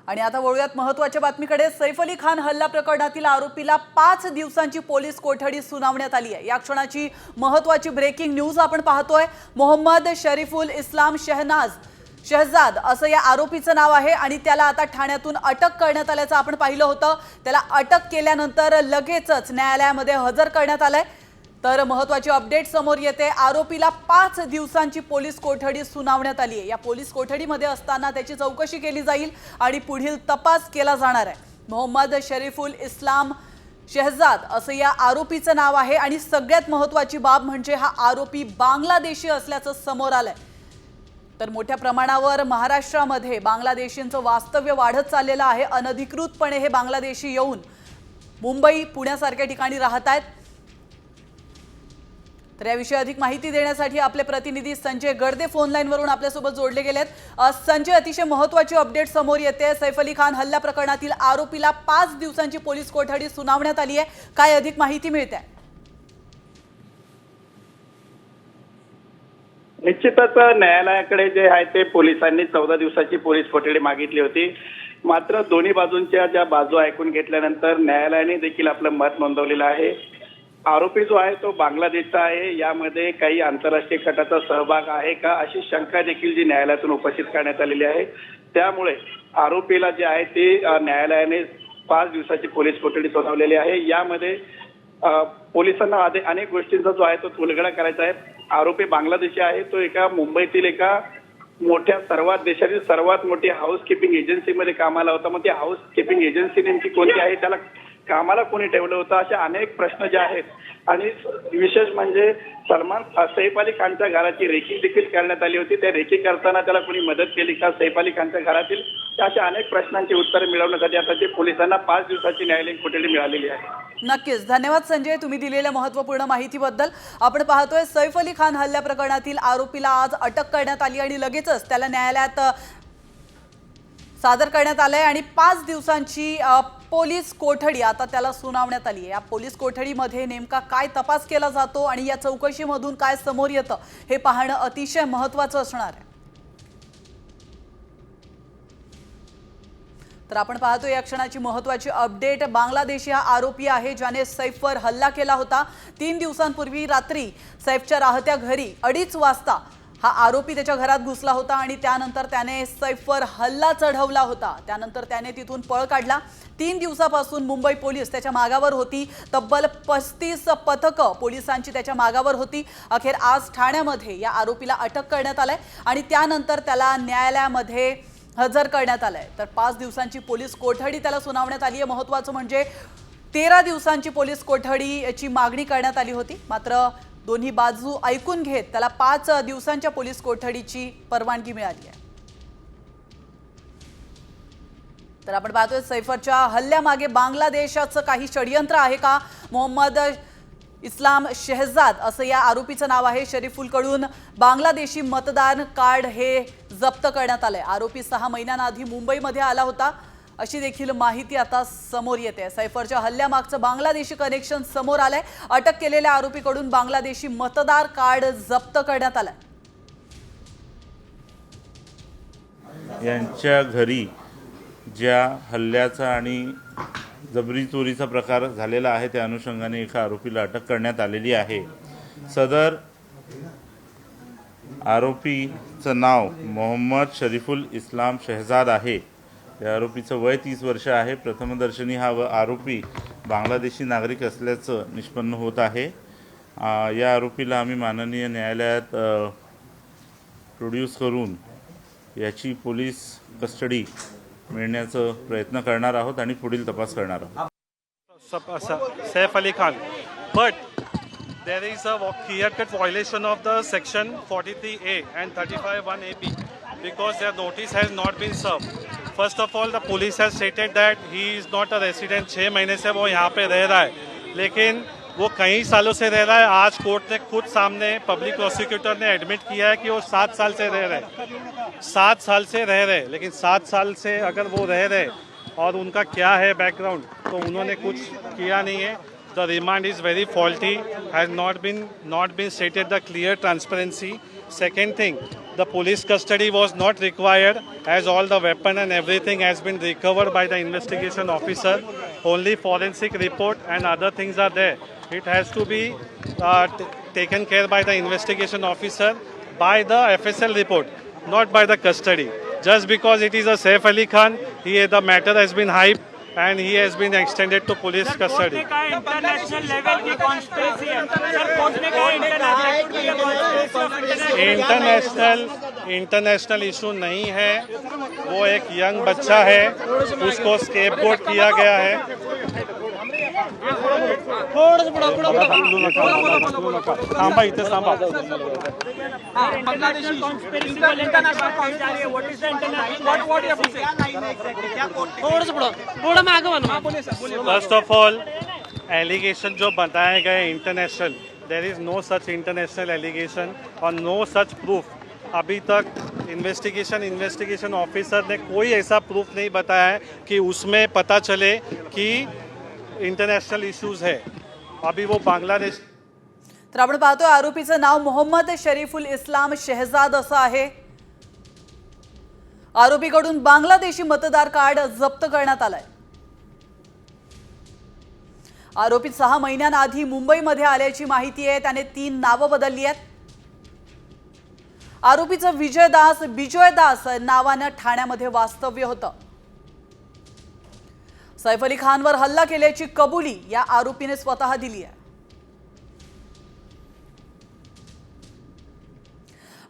आणि आता वळूयात महत्त्वाच्या बातमीकडे। सैफ अली खान हल्ला प्रकरणातील आरोपीला 5 दिवसांची पोलीस कोठडी सुनावण्यात आली आहे। या क्षणाची महत्त्वाची ब्रेकिंग न्यूज आपण पाहतोय। मोहम्मद शरीफुल इस्लाम शहजाद असं या आरोपीचं नाव आहे आणि त्याला आता ठाण्यातून अटक करण्यात आल्याचं आपण पाहिलं होतं। त्याला अटक केल्यानंतर लगेचच न्यायालयामध्ये हजर करण्यात आलंय। तर महत्त्वाची अपडेट समोर येते। आरोपीला 5 दिवसांची पोलीस कोठडी सुनावण्यात आली आहे। या पोलीस कोठडीमध्ये असताना त्याची चौकशी केली जाईल आणि पुढील तपास केला जाणार आहे। मोहम्मद शरीफुल इस्लाम शहजाद असं या आरोपीचं नाव आहे आणि सगळ्यात महत्त्वाची बाब म्हणजे हा आरोपी बांगलादेशी असल्याचं समोर आलंय। तर मोठ्या प्रमाणावर महाराष्ट्रामध्ये बांगलादेशींचं वास्तव्य वाढत चाललेलं आहे। अनधिकृतपणे हे बांगलादेशी येऊन मुंबई पुण्यासारख्या ठिकाणी राहत आहेत। तर याविषयी अधिक माहिती देण्यासाठी आपले प्रतिनिधी संजय गडदे फोन लाईनवरून आपल्यासोबत जोडले गेलेत। संजय, अतिशय महत्त्वाची अपडेट समोर येते। सैफ अली खान हल्ला प्रकरणातील आरोपीला 5 दिवसांची पोलीस कोठडी सुनावण्यात आली आहे। काय अधिक माहिती मिळते? निश्चितच न्यायालयाकडे जे आहे ते पोलिसांनी 14 दिवसाची पोलीस कोठडी मागितली होती। मात्र दोन्ही बाजूंच्या ज्या बाजू ऐकून घेतल्यानंतर न्यायालयाने देखील आपलं मत नोंदवलेलं आहे। आरोपी जो आहे तो बांगलादेशचा आहे। यामध्ये काही आंतरराष्ट्रीय गटाचा सहभाग आहे का अशी शंका देखील जी न्यायालयातून उपस्थित करण्यात आलेली आहे। त्यामुळे आरोपीला जे आहे ते न्यायालयाने 5 दिवसाची पोलीस कोठडी सुनावलेली आहे। यामध्ये पोलिसांना अनेक गोष्टींचा जो आहे तो उलगडा करायचा आहे। आरोपी बांगलादेशी आहे, तो एका मुंबईतील एका मोठ्या देशातील सर्वात मोठी हाऊसकीपिंग एजन्सीमध्ये कामाला होता। मग ती हाऊसकीपिंग एजन्सी नेमकी कोणती आहे, त्याला कामाला कोणी ठेवलं होतं, असे अनेक प्रश्न जे आहेत। आणि विशेष म्हणजे सैफ अली खानच्या घराची रेकी देखील करण्यात आली होती। त्या रेकी करताना त्याला कोणी मदत केली का, सैफ अली खानच्या घरातील, अशा अनेक प्रश्नांची उत्तरे मिळवण्यासाठी आता ते पोलिसांना 5 दिवसाची न्यायालयीन कोठडी मिळालेली आहे। नक्कीच, धन्यवाद संजय तुम्ही दिलेल्या महत्त्वपूर्ण माहितीबद्दल। आपण पाहतोय सैफ अली खान हल्ला प्रकरणातील आरोपीला आज अटक करण्यात आली आणि लगेचच त्याला न्यायालयात सादर करण्यात आलंय आणि 5 दिवसांची पोलीस कोठडी आता त्याला सुनावण्यात आली आहे। या पोलीस कोठडीमध्ये नेमका काय तपास केला जातो आणि या चौकशीमधून काय समोर येतं हे पाहणं अतिशय महत्त्वाचं असणार आहे। तर आपण पाहतो या क्षणाची महत्त्वाची अपडेट। बांगलादेशी हा आरोपी आहे ज्याने सैफवर हल्ला केला होता। 3 दिवसांपूर्वी रात्री सैफच्या राहत्या घरी 2:30 वाजता हा आरोपी त्याच्या घरात घुसला होता आणि त्यानंतर त्याने सैफवर हल्ला चढवला होता। त्यानंतर त्याने तिथून पळ काढला। 3 दिवसापासून मुंबई पोलीस त्याच्या मागावर होती। तब्बल 35 पथकं पोलिसांची त्याच्या मागावर होती। अखेर आज ठाण्यामध्ये या आरोपीला अटक करण्यात आली आणि त्यानंतर त्याला न्यायालयामध्ये हजर करण्यात आलंय। तर 5 दिवसांची पोलीस कोठडी त्याला सुनावण्यात आली आहे। महत्त्वाचं म्हणजे 13 दिवसांची पोलीस कोठडीची मागणी करण्यात आली होती, मात्र दोन्ही बाजू ऐकून घेत त्याला 5 दिवसांच्या पोलीस कोठडीची परवानगी मिळाली आहे। तर आपण पाहतोय सैफच्या हल्ल्यामागे बांगलादेशाचं काही षडयंत्र आहे का? मोहम्मद इस्लाम शहजाद असं या आरोपीचं नाव आहे। शरीफुलकडून बांगलादेशी मतदान कार्ड हे जप्त करण्यात आलंय। आरोपी 6 महिन्यांआधी मुंबईमध्ये आला होता अशी देखील माहिती आता समोर येते। सैफच्या हल्ल्यामागचं बांगलादेशी कनेक्शन समोर आलंय। अटक केलेल्या आरोपीकडून बांगलादेशी मतदार कार्ड जप्त करण्यात आलंय। यांच्या घरी ज्या हल्ल्याचा आणि जबरी चोरीचा प्रकार झालेला आहे त्या अनुषंगाने एका आरोपीला अटक करण्यात आलेली आहे। सदर आरोपीचं नाव मोहम्मद शरीफुल इस्लाम शहजाद आहे। या आरोपीचं वय 30 वर्ष आहे। प्रथमदर्शनी हा आरोपी बांगलादेशी नागरिक असल्याचं निष्पन्न होत आहे। या आरोपीला आम्ही माननीय न्यायालयात प्रोड्यूस करून याची पोलीस कस्टडी मिळण्याचा प्रयत्न करणार आहोत आणि पुढील तपास करणार आहोत। Saif Ali Khan, but there is a clear-cut violation of the section 43A and 35(1)AB because their notice has not been served. First of all, the police has stated that he is not a resident। 6 महीने से वो यहाँ पे रह रहा है, लेकिन वो कई सालों से रह रहा है। आज कोर्ट ने खुद सामने पब्लिक प्रोसिक्यूटर ने एडमिट किया है कि वो 7 साल से रह रहे, 7 साल से रह रहे। लेकिन 7 साल से अगर वो रह रहे और उनका क्या है बैकग्राउंड, तो उन्होंने कुछ किया नहीं है। The remand is very faulty, has not been stated the clear transparency Second thing, the police custody was not required as all the weapon and everything has been recovered by the investigation officer. Only forensic report and other things are there. It has to be taken care by the investigation officer by the FSL report, not by the custody. Just because it is a Saif Ali Khan, the matter has been hyped and he has been extended to police custody. International level की conspiracy है sir, court ने कहा international issue नहीं है, वो एक young बच्चा है, उसको स्केपगोट किया गया है. थांबा इथे थांबा. इंटरनेशनल कॉन्स्पिरेसी को इंटरनेशनल पहुंच जा रही है. What is the international what you have to say? First of all allegation जो बताए गए international, there is no such international allegation और नो सच प्रूफ. अभी तक इन्वेस्टिगेशन ऑफिसर ने कोई ऐसा प्रूफ नहीं बताया है कि उसमें पता चले कि इंटरनेशनल इश्यूज है. अभी वो बांग्लादेश. तर आपण पाहतोय आरोपीचं नाव मोहम्मद शरीफुल इस्लाम शहजाद असं आहे. आरोपीकडून बांगलादेशी मतदार कार्ड जप्त करण्यात आलंय. आरोपी 6 महिन्यांआधी मुंबईमध्ये आल्याची माहिती आहे. त्याने 3 नावं बदलली आहेत. आरोपीचं बिजय दास नावानं ठाण्यामध्ये वास्तव्य होतं. सैफ अली खानवर हल्ला केल्याची कबुली या आरोपीने स्वतः दिली आहे.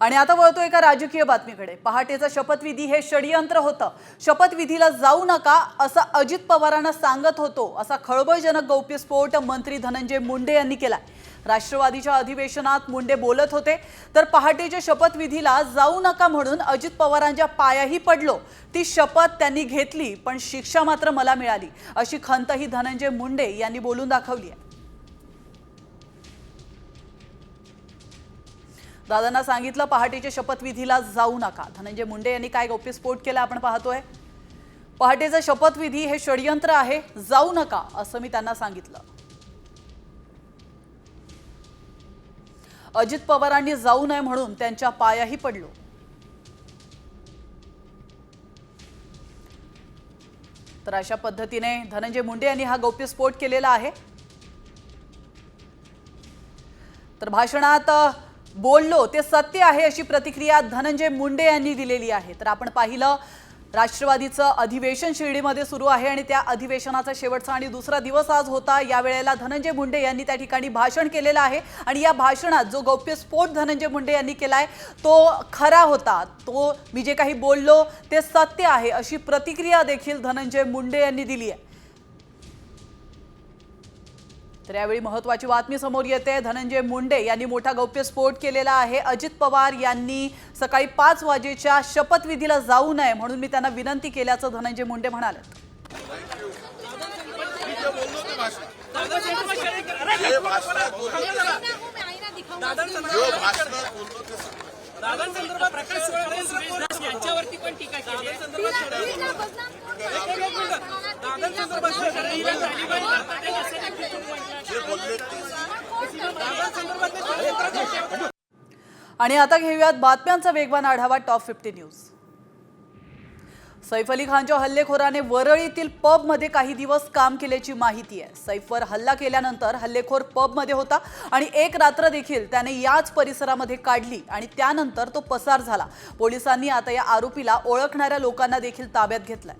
आणि आता वळतो एका राजकीय बातमीकडे. पहाटेचा शपथविधी हे षडयंत्र होतं. शपथविधीला जाऊ नका असं अजित पवारांना सांगत होतो असा खळबळजनक गौप्यस्फोट मंत्री धनंजय मुंडे यांनी केलाय. राष्ट्रवादीच्या अधिवेशनात मुंडे बोलत होते तर पहाटेच्या शपथविधीला जाऊ नका म्हणून अजित पवारांच्या पायाही पडलो. ती शपथ त्यांनी घेतली पण शिक्षा मात्र मला मिळाली अशी खंतही धनंजय मुंडे यांनी बोलून दाखवली आहे. दादांना सांगितलं पहाटेच्या शपथविधीला जाऊ नका. धनंजय मुंडे यांनी काय गौप्यस्फोट केला आपण पाहतोय. पहाटेचा शपथविधी हे षडयंत्र आहे, जाऊ नका असं मी त्यांना सांगितलं. अजित पवारांनी जाऊ नये म्हणून त्यांच्या पायाही पडलो. तर अशा पद्धतीने धनंजय मुंडे यांनी हा गौप्यस्फोट केलेला आहे. तर भाषणात बोललो ते सत्य आहे अशी प्रतिक्रिया धनंजय मुंडे यांनी दिलेली आहे. तर आपण पाहिलं राष्ट्रवादीचं अधिवेशन शिर्डीमध्ये सुरू आहे आणि त्या अधिवेशनाचा शेवटचा आणि दुसरा दिवस आज होता. या वेळेला धनंजय मुंडे यांनी त्या ठिकाणी भाषण केलेलं आहे आणि या भाषणात जो गौप्यस्फोट धनंजय मुंडे यांनी केलाय तो खरा होता. तो मी जे काही बोललो ते सत्य आहे अशी प्रतिक्रिया देखील धनंजय मुंडे यांनी दिली आहे. तर यावेळी महत्त्वाची बातमी समोर येते. धनंजय मुंडे यांनी मोठा गौप्यस्फोट केलेला आहे. अजित पवार यांनी सकाळी 5 वाजेच्या शपथविधीला जाऊ नये म्हणून मी त्यांना विनंती केल्याचं धनंजय मुंडे म्हणाले. आणि आता घेऊयात बातम्यांचा वेगवान आढावा. Top 50 news. सैफ अली खानच्या हल्लेखोराने वरळीतील पबमध्ये काही दिवस काम केल्याची माहिती आहे. सैफवर हल्ला केल्यानंतर हल्लेखोर पबमध्ये होता आणि एक रात्र देखील त्याने याच परिसरामध्ये काढली आणि त्यानंतर तो पसार झाला. पोलिसांनी आता या आरोपीला ओळखणाऱ्या लोकांना देखील ताब्यात घेतलाय.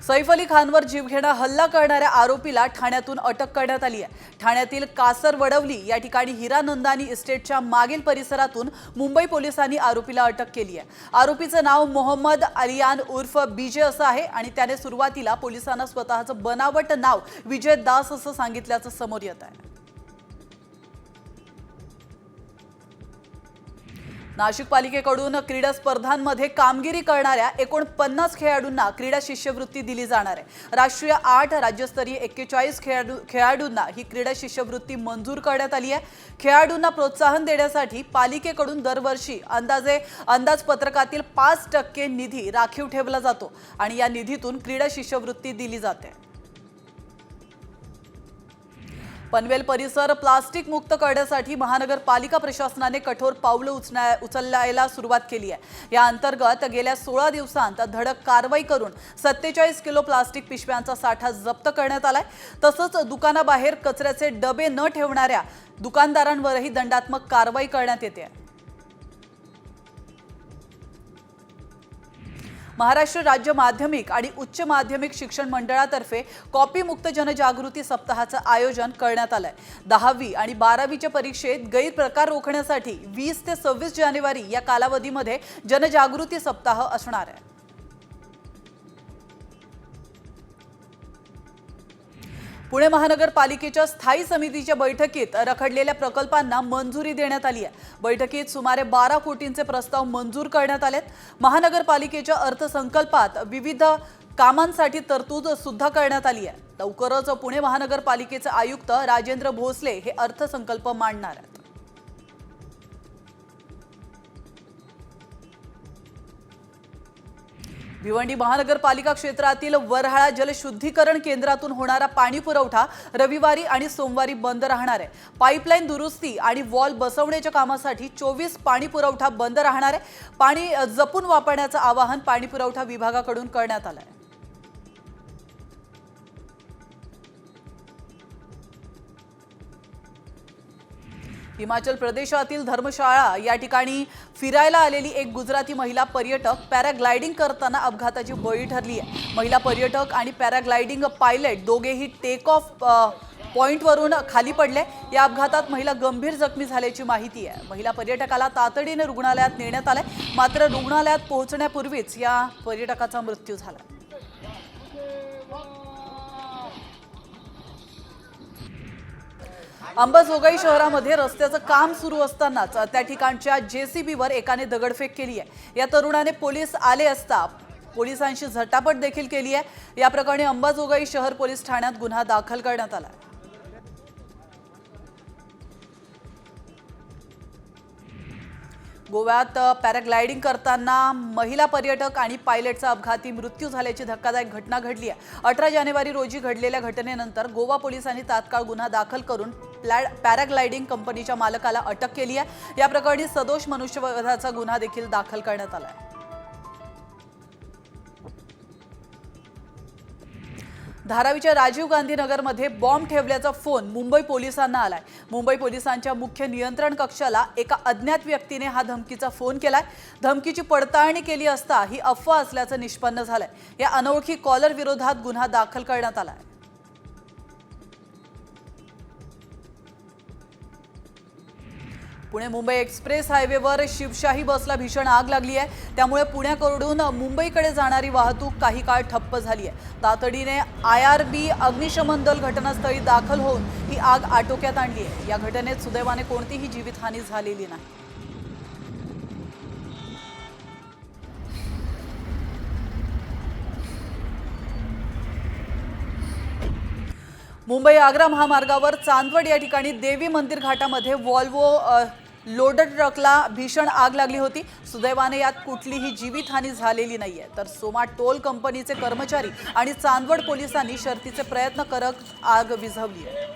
सैफ अली खानवर जीवघेणा हल्ला करणाऱ्या आरोपीला ठाण्यातून अटक करण्यात आली आहे. ठाण्यातील कासरवडवली या ठिकाणी हिरानंदानी इस्टेटच्या मागील परिसरातून मुंबई पोलिसांनी आरोपीला अटक केली आहे. आरोपीचं नाव मोहम्मद अलियान उर्फ बीजे असं आहे आणि त्याने सुरुवातीला पोलिसांना स्वतःचं बनावट नाव विजय दास असं सांगितल्याचं समोर येत आहे. नाशिक पालिकेकडून क्रीडा स्पर्धांमध्ये कामगिरी करणाऱ्या 49 खेळाडूंना क्रीडा शिष्यवृत्ती दिली जाणार आहे. राष्ट्रीय 8 राज्यस्तरीय 41 खेळाडूंना ही क्रीडा शिष्यवृत्ती मंजूर करण्यात आली आहे. खेळाडूंना प्रोत्साहन देण्यासाठी पालिकेकडून दरवर्षी अंदाजपत्रकातील 5% निधी राखीव ठेवला जातो आणि या निधीतून क्रीडा शिष्यवृत्ती दिली जाते. पनवेल परिसर प्लास्टिक मुक्त करण्यासाठी महानगरपालिका प्रशासनाने कठोर पावलं उचलायला सुरुवात केली आहे। या अंतर्गत गेल्या 16 दिवसांत धडक कारवाई करून 47 किलो प्लास्टिक पिशव्यांचा साठा जप्त करण्यात आलाय। तसंच दुकानाबाहेर कचऱ्याचे डबे न ठेवणाऱ्या दुकानदारांवरही दंडात्मक कारवाई करण्यात येते। महाराष्ट्र राज्य माध्यमिक आणि उच्च माध्यमिक शिक्षण मंडळातर्फे कॉपी मुक्त जनजागृती सप्ताहाचं आयोजन करण्यात आलंय। 10वी आणि 12वीच्या परीक्षेत गैरप्रकार रोखण्यासाठी 20 ते 26 जानेवारी या कालावधीमध्ये जनजागृती सप्ताह असणार आहे। पुणे महानगरपालिकेच्या स्थायी समितीच्या बैठकीत रखडलेल्या प्रकल्पांना मंजुरी देण्यात आली आहे। बैठकीत सुमारे 12 कोटींचे प्रस्ताव मंजूर करण्यात आलेत। महानगरपालिकेच्या अर्थसंकल्पात विविध कामांसाठी तरतूद सुद्धा करण्यात आली आहे। लवकरच पुणे महानगरपालिकेचे आयुक्त राजेंद्र भोसले हे अर्थसंकल्प मांडणार आहेत। भिवंडी महानगरपालिका क्षेत्रातील वरहाळा जलशुद्धीकरण केंद्रातून होणारा पाणी पुरवठा रविवारी आणि सोमवारी बंद राहणार आहे। पाईपलाईन दुरुस्ती आणि वॉल बसवण्याच्या कामासाठी 24 पाणी पुरवठा बंद राहणार आहे। पाणी जपून वापरण्याचं आवाहन पाणी पुरवठा विभागाकडून करण्यात आलं आहे। हिमाचल प्रदेशातील धर्मशाळा या ठिकाणी फिरायला आलेली एक गुजराती महिला पर्यटक पॅराग्लायडिंग करताना अपघाताची बळी ठरली आहे। महिला पर्यटक आणि पॅराग्लायडिंग पायलट दोघेही टेक ऑफ पॉइंटवरून खाली पडले। या अपघातात महिला गंभीर जखमी झाल्याची माहिती आहे। महिला पर्यटकाला तातडीने रुग्णालयात नेण्यात आले, मात्र रुग्णालयात पोहोचण्यापूर्वीच या पर्यटकाचा मृत्यू झाला। अंबाजोगाई शहरामध्ये रस्त्याचं काम सुरू असतानाच त्या ठिकाणच्या जेसीबीवर एकाने दगडफेक केली आहे। या तरुणाने पोलीस आले असता पोलिसांशी झटापट देखील केली आहे। या प्रकरणी अंबाजोगाई शहर पोलीस ठाण्यात गुन्हा दाखल करण्यात आला आहे। गोव्यात पॅराग्लायडिंग करताना महिला पर्यटक आणि पायलटचा अपघाती मृत्यू झाल्याची धक्कादायक घटना घडली आहे। 18 जानेवारी रोजी घडलेल्या घटनेनंतर गोवा पोलिसांनी तात्काळ गुन्हा दाखल करून पॅराग्लायडिंग कंपनीच्या मालकाला अटक केली आहे। या प्रकरणी सदोष मनुष्यवधाचा गुन्हा देखील दाखल करण्यात आला आहे। धारावीच्या राजीव गांधी नगरमध्ये बॉम्ब ठेवल्याचा फोन मुंबई पोलिसांना आलाय। मुंबई पोलिसांच्या मुख्य नियंत्रण कक्षाला एका अज्ञात व्यक्तीने हा धमकीचा फोन केलाय। धमकीची पडताळणी केली असता ही अफवा असल्याचं निष्पन्न झालंय। या अनोळखी कॉलर विरोधात गुन्हा दाखल करण्यात आलाय। पुणे मुंबई एक्सप्रेस हायवेवर शिवशाही बसला भीषण आग लागली आहे। त्यामुळे पुण्याकडून मुंबईकडे जाणारी वाहतूक काही काळ ठप्प झाली आहे। तातडीने IRB अग्निशमन दल घटनास्थळी दाखल होऊन ही आग आटोक्यात आणली आहे। या घटनेत सुदैवाने कोणतीही जीवितहानी झालेली नाही। मुंबई आग्रा महामार्गावर चांदवड या ठिकाणी देवी मंदिर घाटामध्ये वॉल्वो लोडर ट्रकला भीषण आग लागली होती। सुदैवाने यात कुठलीही जीवितहानी झालेली नाहीये। तर सोमा टोल कंपनीचे कर्मचारी आणि चांदवड पोलिसांनी शर्थीचे प्रयत्न करत आग विझवली आहे।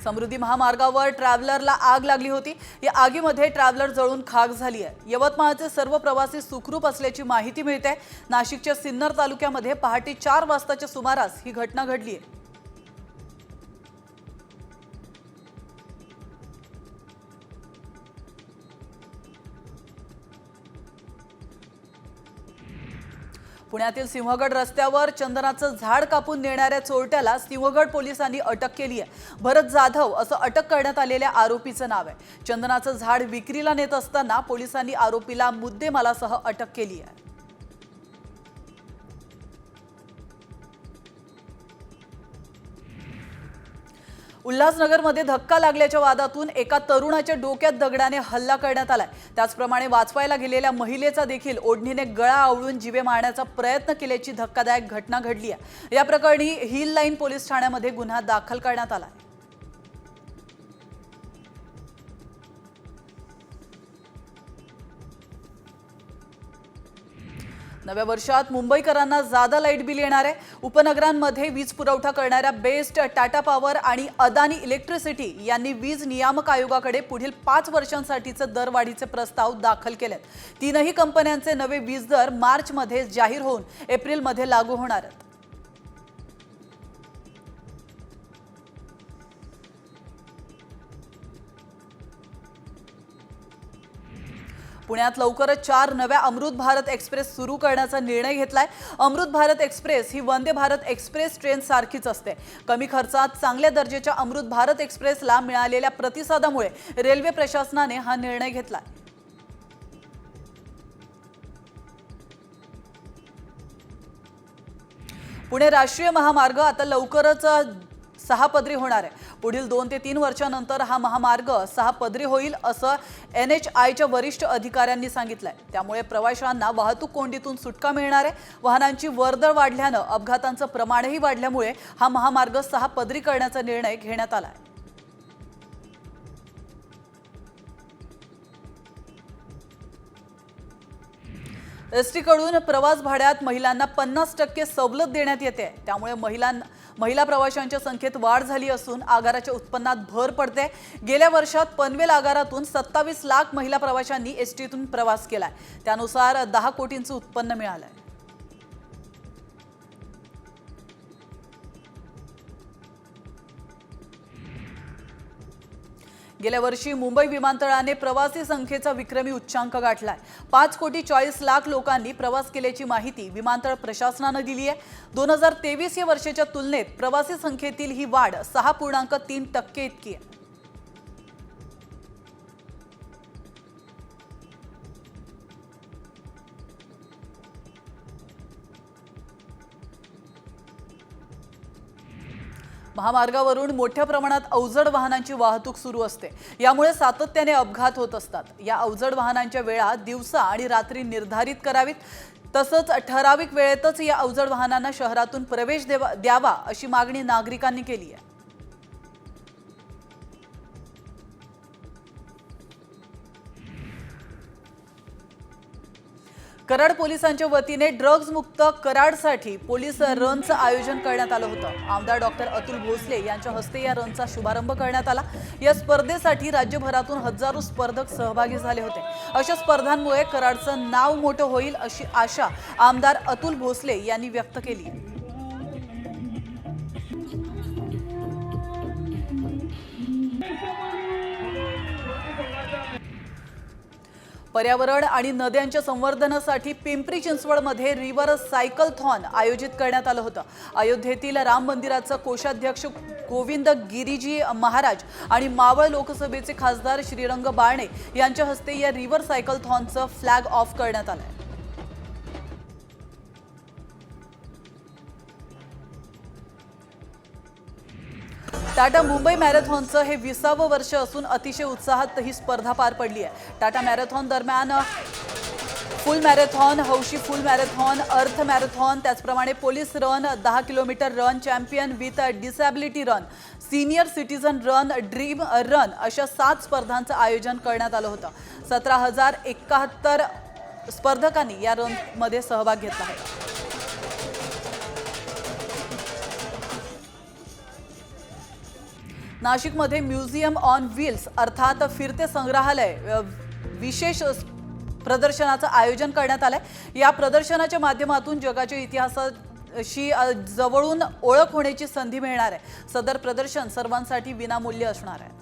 समृद्धी महामार्गावर ट्रॅव्हलरला आग लागली होती। या आगीमध्ये ट्रॅव्हलर जळून खाक झाली आहे। यवतमाळचे सर्व प्रवासी सुखरूप असल्याची माहिती मिळते। नाशिकच्या सिन्नर तालुक्यामध्ये पहाटे 4 वाजताच्या सुमारास ही घटना घडली आहे। पुण्यातील सिंहगड रस्त्यावर चंदनाचं झाड कापून नेणाऱ्या चोरट्याला सिंहगड पोलिसांनी अटक केली आहे। भरत जाधव असं अटक करण्यात आलेल्या आरोपीचं नाव आहे। चंदनाचं झाड विक्रीला नेत असताना पोलिसांनी आरोपीला मुद्देमालासह अटक केली आहे। उल्हासनगरमध्ये धक्का लागल्याच्या वादातून एका तरुणाच्या डोक्यात दगडाने हल्ला करण्यात आलाय। त्याचप्रमाणे वाचवायला गेलेल्या महिलेचा देखील ओढणीने गळा आवळून जीवे मारण्याचा प्रयत्न केल्याची धक्कादायक घटना घडली आहे। या प्रकरणी हिल लाईन पोलीस ठाण्यामध्ये गुन्हा दाखल करण्यात आला आहे। नव्या वर्षात मुंबईकरांना जादा लाईट बिल येणार आहे. उपनगरांमध्ये वीज पुरवठा करणाऱ्या बेस्ट, टाटा पॉवर आणि अदानी इलेक्ट्रिसिटी यांनी वीज नियामक आयोगाकडे पुढील 5 वर्षांसाठीचे दरवाढीचे प्रस्ताव दाखल केलेत. तीनही कंपन्यांचे नवे वीज दर मार्चमध्ये जाहीर होऊन एप्रिलमध्ये लागू होणार आहेत. पुण्यात लवकरच 4 नव्या अमृत भारत एक्सप्रेस सुरू करण्याचा निर्णय घेतलाय. अमृत भारत एक्सप्रेस ही वंदे भारत एक्सप्रेस ट्रेन सारखीच असते. कमी खर्चात चांगल्या दर्जाच्या अमृत भारत एक्सप्रेसला मिळालेल्या प्रतिसादामुळे रेल्वे प्रशासनाने हा निर्णय घेतलाय. पुणे राष्ट्रीय महामार्ग आता लवकरच 6 पदरी होणार आहे. पुढील 2 ते 3 वर्षांनंतर हा महामार्ग 6 पदरी होईल असं NHAIच्या वरिष्ठ अधिकाऱ्यांनी सांगितलंय. त्यामुळे प्रवाशांना वाहतूक कोंडीतून सुटका मिळणार आहे. वाहनांची वर्दळ वाढल्यानं अपघातांचं प्रमाणही वाढल्यामुळे हा महामार्ग 6 पदरी करण्याचा निर्णय घेण्यात आला आहे. एसटी कडून प्रवास भाड्यात महिलांना 50% सवलत देण्यात येते. त्यामुळे महिला प्रवाशांच्या संख्येत वाढ झाली असून आगाराच्या उत्पन्नात भर पडते. गेल्या वर्षात पनवेल आगारातून 27 लाख महिला प्रवाशांनी एसटीतून प्रवास केलाय. त्यानुसार 10 कोटींचं उत्पन्न मिळालंय. गेल्या वर्षी मुंबई विमानतळाने प्रवासी संख्येचा विक्रमी उच्चांक गाठलाय. 5,40,00,000 लोकांनी प्रवास केल्याची माहिती विमानतळ प्रशासनाने दिली आहे. 2023 या वर्षाच्या तुलनेत प्रवासी संख्येतील ही वाढ 6.3% इतकी आहे. महामार्गावरून मोठ्या प्रमाणात अवजड वाहनांची वाहतूक सुरू असते. यामुळे सातत्याने अपघात होत असतात. या अवजड वाहनांच्या वेळा दिवसा आणि रात्री निर्धारित करावीत. तसंच ठराविक वेळेतच या अवजड वाहनांना शहरातून प्रवेश द्यावा अशी मागणी नागरिकांनी केली आहे. कराड पोलिसांच्या वतीने ड्रग्ज मुक्त कराडसाठी पोलीस रनचं आयोजन करण्यात आलं होतं. आमदार डॉक्टर अतुल भोसले यांच्या हस्ते या रनचा शुभारंभ करण्यात आला. या स्पर्धेसाठी राज्यभरातून हजारो स्पर्धक सहभागी झाले होते. अशा स्पर्धांमुळे कराडचं नाव मोठं होईल अशी आशा आमदार अतुल भोसले यांनी व्यक्त केली. पर्यावरण आणि नद्यांच्या संवर्धनासाठी पिंपरी चिंचवडमध्ये रिव्हर सायकलथॉन आयोजित करण्यात आलं होतं. अयोध्येतील राम मंदिराचं कोषाध्यक्ष गोविंद गिरीजी महाराज आणि मावळ लोकसभेचे खासदार श्रीरंग बारणे यांच्या हस्ते या रिव्हर सायकलथॉनचं फ्लॅग ऑफ करण्यात आलंय. टाटा मुंबई मॅरेथॉनचं हे 20वं वर्ष असून अतिशय उत्साहात ही स्पर्धा पार पडली आहे. टाटा मॅरेथॉन दरम्यान फुल मॅरेथॉन, हौशी फुल मॅरेथॉन, अर्थ मॅरेथॉन, त्याचप्रमाणे police run, 10 kilometre run, champion with disability run, senior citizen run, dream run अशा 7 स्पर्धांचं आयोजन करण्यात आलं होतं. 17,071 स्पर्धकांनी या रनमध्ये सहभाग घेतला होता. नाशिकमध्ये म्युझियम ऑन व्हील्स अर्थात फिरते संग्रहालय विशेष प्रदर्शनाचं आयोजन करण्यात आलंय. या प्रदर्शनाच्या माध्यमातून जगाच्या इतिहासाशी जवळून ओळख होण्याची संधी मिळणार आहे. सदर प्रदर्शन सर्वांसाठी विनामूल्य असणार आहे.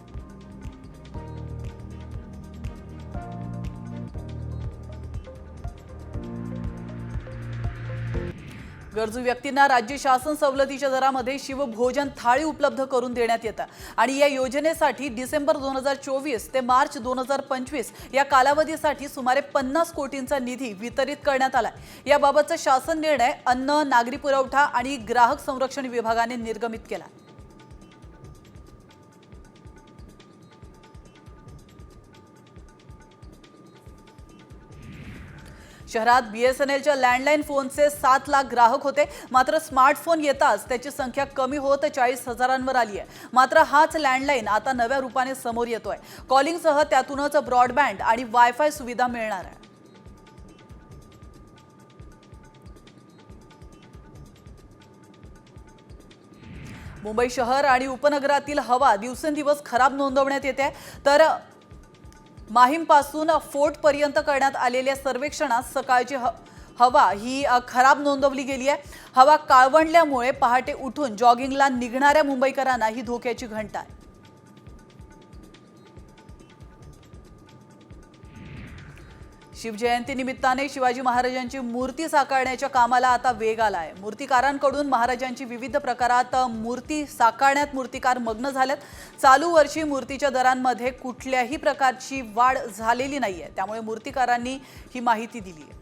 गरजू व्यक्तींना राज्य शासन सवलतीच्या दरामध्ये शिवभोजन थाळी उपलब्ध करून देण्यात येतं आणि या योजनेसाठी डिसेंबर 2024 ते मार्च 2025 या कालावधीसाठी सुमारे 50 कोटींचा निधी वितरित करण्यात आला. याबाबतचा शासन निर्णय अन्न, नागरी पुरवठा आणि ग्राहक संरक्षण विभागाने निर्गमित केला. शहरात BSNLच्या लँडलाईन फोनचे 7 लाख ग्राहक होते. मात्र स्मार्टफोन येताच त्याची संख्या कमी होत 40,000वर आली आहे. मात्र हाच लँडलाईन आता नव्या रूपाने समोर येतोय. कॉलिंगसह त्यातूनच ब्रॉडबँड आणि वायफाय सुविधा मिळणार आहे. मुंबई शहर आणि उपनगरातील हवा दिवसेंदिवस खराब नोंदवण्यात येते, तर माहीमपासून फोर्टपर्यंत करण्यात आलेल्या सर्वेक्षणात सकाळची हवा ही खराब नोंदवली गेली आहे. हवा काळवंडल्यामुळे पहाटे उठून जॉगिंगला निघणाऱ्या मुंबईकरांना ही धोक्याची घंटा आहे. शिवजयंती निमित्ताने शिवाजी महाराजांची मूर्ती साकारण्याच्या कामाला आता वेग आला आहे. मूर्तिकारांकडून महाराजांची विविध प्रकारात मूर्ती साकारण्यात मूर्तिकार मग्न झालेत. चालू वर्षी मूर्तीच्या दरांमध्ये कुठल्याही प्रकारची वाढ झालेली नाहीये, त्यामुळे मूर्तिकारांनी ही माहिती दिली आहे.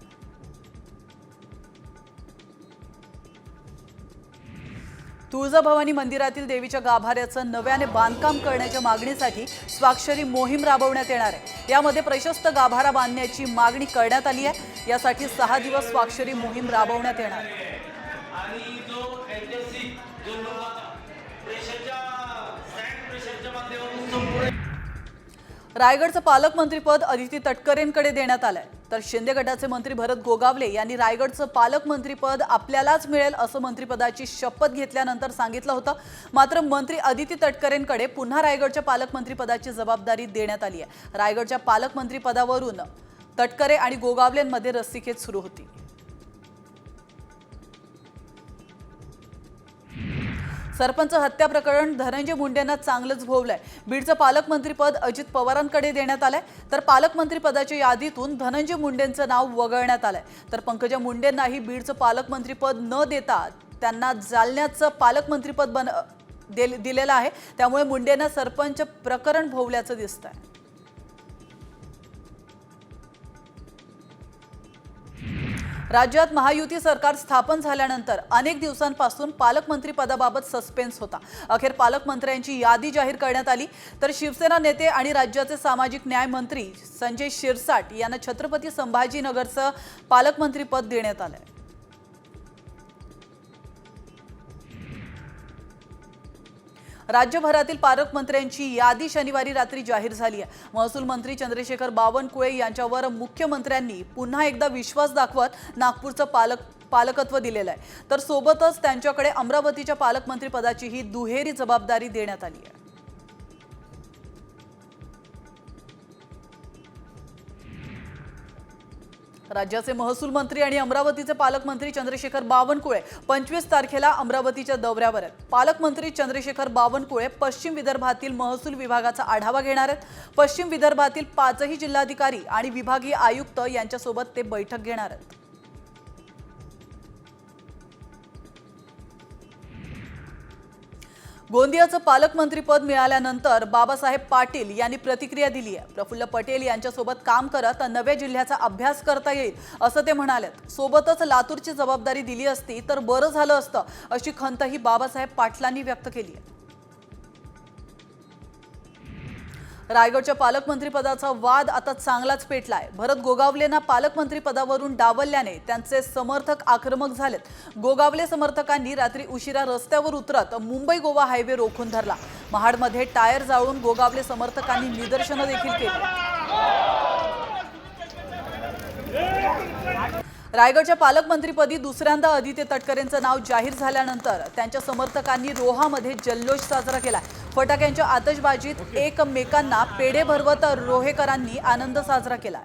तुळजाभवानी मंदिरातील देवीच्या गाभाऱ्याचं नव्याने बांधकाम करण्याच्या मागणीसाठी स्वाक्षरी मोहीम राबवण्यात येणार आहे. यामध्ये प्रशस्त गाभारा बांधण्याची मागणी करण्यात आली आहे. यासाठी 6 दिवस स्वाक्षरी मोहीम राबवण्यात येणार आहे. रायगडचं पालकमंत्रीपद अदिती तटकरेंकडे देण्यात आलंय, तर शिंदे गटाचे मंत्री भरत गोगावले यांनी रायगडचं पालकमंत्रीपद आपल्यालाच मिळेल असं मंत्रिपदाची शपथ घेतल्यानंतर सांगितलं होतं. मात्र मंत्री अदिती तटकरेंकडे पुन्हा रायगडच्या पालकमंत्रीपदाची जबाबदारी देण्यात आली आहे. रायगडच्या पालकमंत्रीपदावरून तटकरे आणि गोगावलेंमध्ये रस्सीखेच सुरू होती. सरपंच हत्या प्रकरण धनंजय मुंडेंना चांगलंच भोवलंय. बीडचं पालकमंत्रीपद अजित पवारांकडे देण्यात आलंय, तर पालकमंत्रीपदाच्या यादीतून धनंजय मुंडेंचं नाव वगळण्यात आलंय. तर पंकजा मुंडेंनाही बीडचं पालकमंत्रीपद न देता त्यांना जालन्याचं पालकमंत्रीपद दिलेलं आहे. त्यामुळे मुंडेंना सरपंच प्रकरण भोवल्याचं दिसतंय. राज्यात महायुती सरकार स्थापन झाल्यानंतर अनेक दिवसांपासून पालकमंत्री पदाबाबत सस्पेन्स होता. अखेर पालकमंत्र्यांची यादी जाहीर करण्यात आली, तर शिवसेना नेते आणि राज्याचे सामाजिक न्याय मंत्री संजय शिरसाट यांना छत्रपती संभाजीनगरचं पालकमंत्रीपद देण्यात आलंय. राज्यभरातील पालकमंत्र्यांची यादी शनिवारी रात्री जाहीर झाली आहे. महसूल मंत्री चंद्रशेखर बावनकुळे यांच्यावर मुख्यमंत्र्यांनी पुन्हा एकदा विश्वास दाखवत नागपूरचं पालकत्व दिलेलं आहे, तर सोबतच त्यांच्याकडे अमरावतीच्या पालकमंत्रीपदाची ही दुहेरी जबाबदारी देण्यात आली आहे. राज्याचे महसूल मंत्री आणि अमरावतीचे पालकमंत्री चंद्रशेखर बावनकुळे 25 तारखेला अमरावतीच्या दौऱ्यावर आहेत. पालकमंत्री चंद्रशेखर बावनकुळे पश्चिम विदर्भातील महसूल विभागाचा आढावा घेणार आहेत. पश्चिम विदर्भातील 5ही जिल्हाधिकारी आणि विभागीय आयुक्त यांच्यासोबत ते बैठक घेणार आहेत. गोंदियाचं पालकमंत्रीपद मिळाल्यानंतर बाबासाहेब पाटील यांनी प्रतिक्रिया दिली आहे. प्रफुल्ल पटेल यांच्यासोबत काम करत नव्या जिल्ह्याचा अभ्यास करता येईल असं ते म्हणालेत. सोबतच लातूरची जबाबदारी दिली असती तर बरं झालं असतं अशी खंतही बाबासाहेब पाटलांनी व्यक्त केली आहे. रायगडच्या पालकमंत्रीपदाचा वाद आता चांगलाच पेटलाय. भरत गोगावलेंना पालकमंत्रीपदावरून डावलल्याने त्यांचे समर्थक आक्रमक झालेत. गोगावले समर्थकांनी रात्री उशिरा रस्त्यावर उतरत मुंबई गोवा हायवे रोखून धरला. महाडमध्ये टायर जाळून गोगावले समर्थकांनी निदर्शनं देखील केली. रायगडच्या पालकमंत्रीपदी दुसऱ्यांदा आदित्य तटकरेंचं नाव जाहीर झाल्यानंतर त्यांच्या समर्थकांनी रोहामध्ये जल्लोष साजरा केला. फटाक्यांच्या आतषबाजीत एकमेकांना पेढे भरवत रोहेकरांनी आनंद साजरा केला.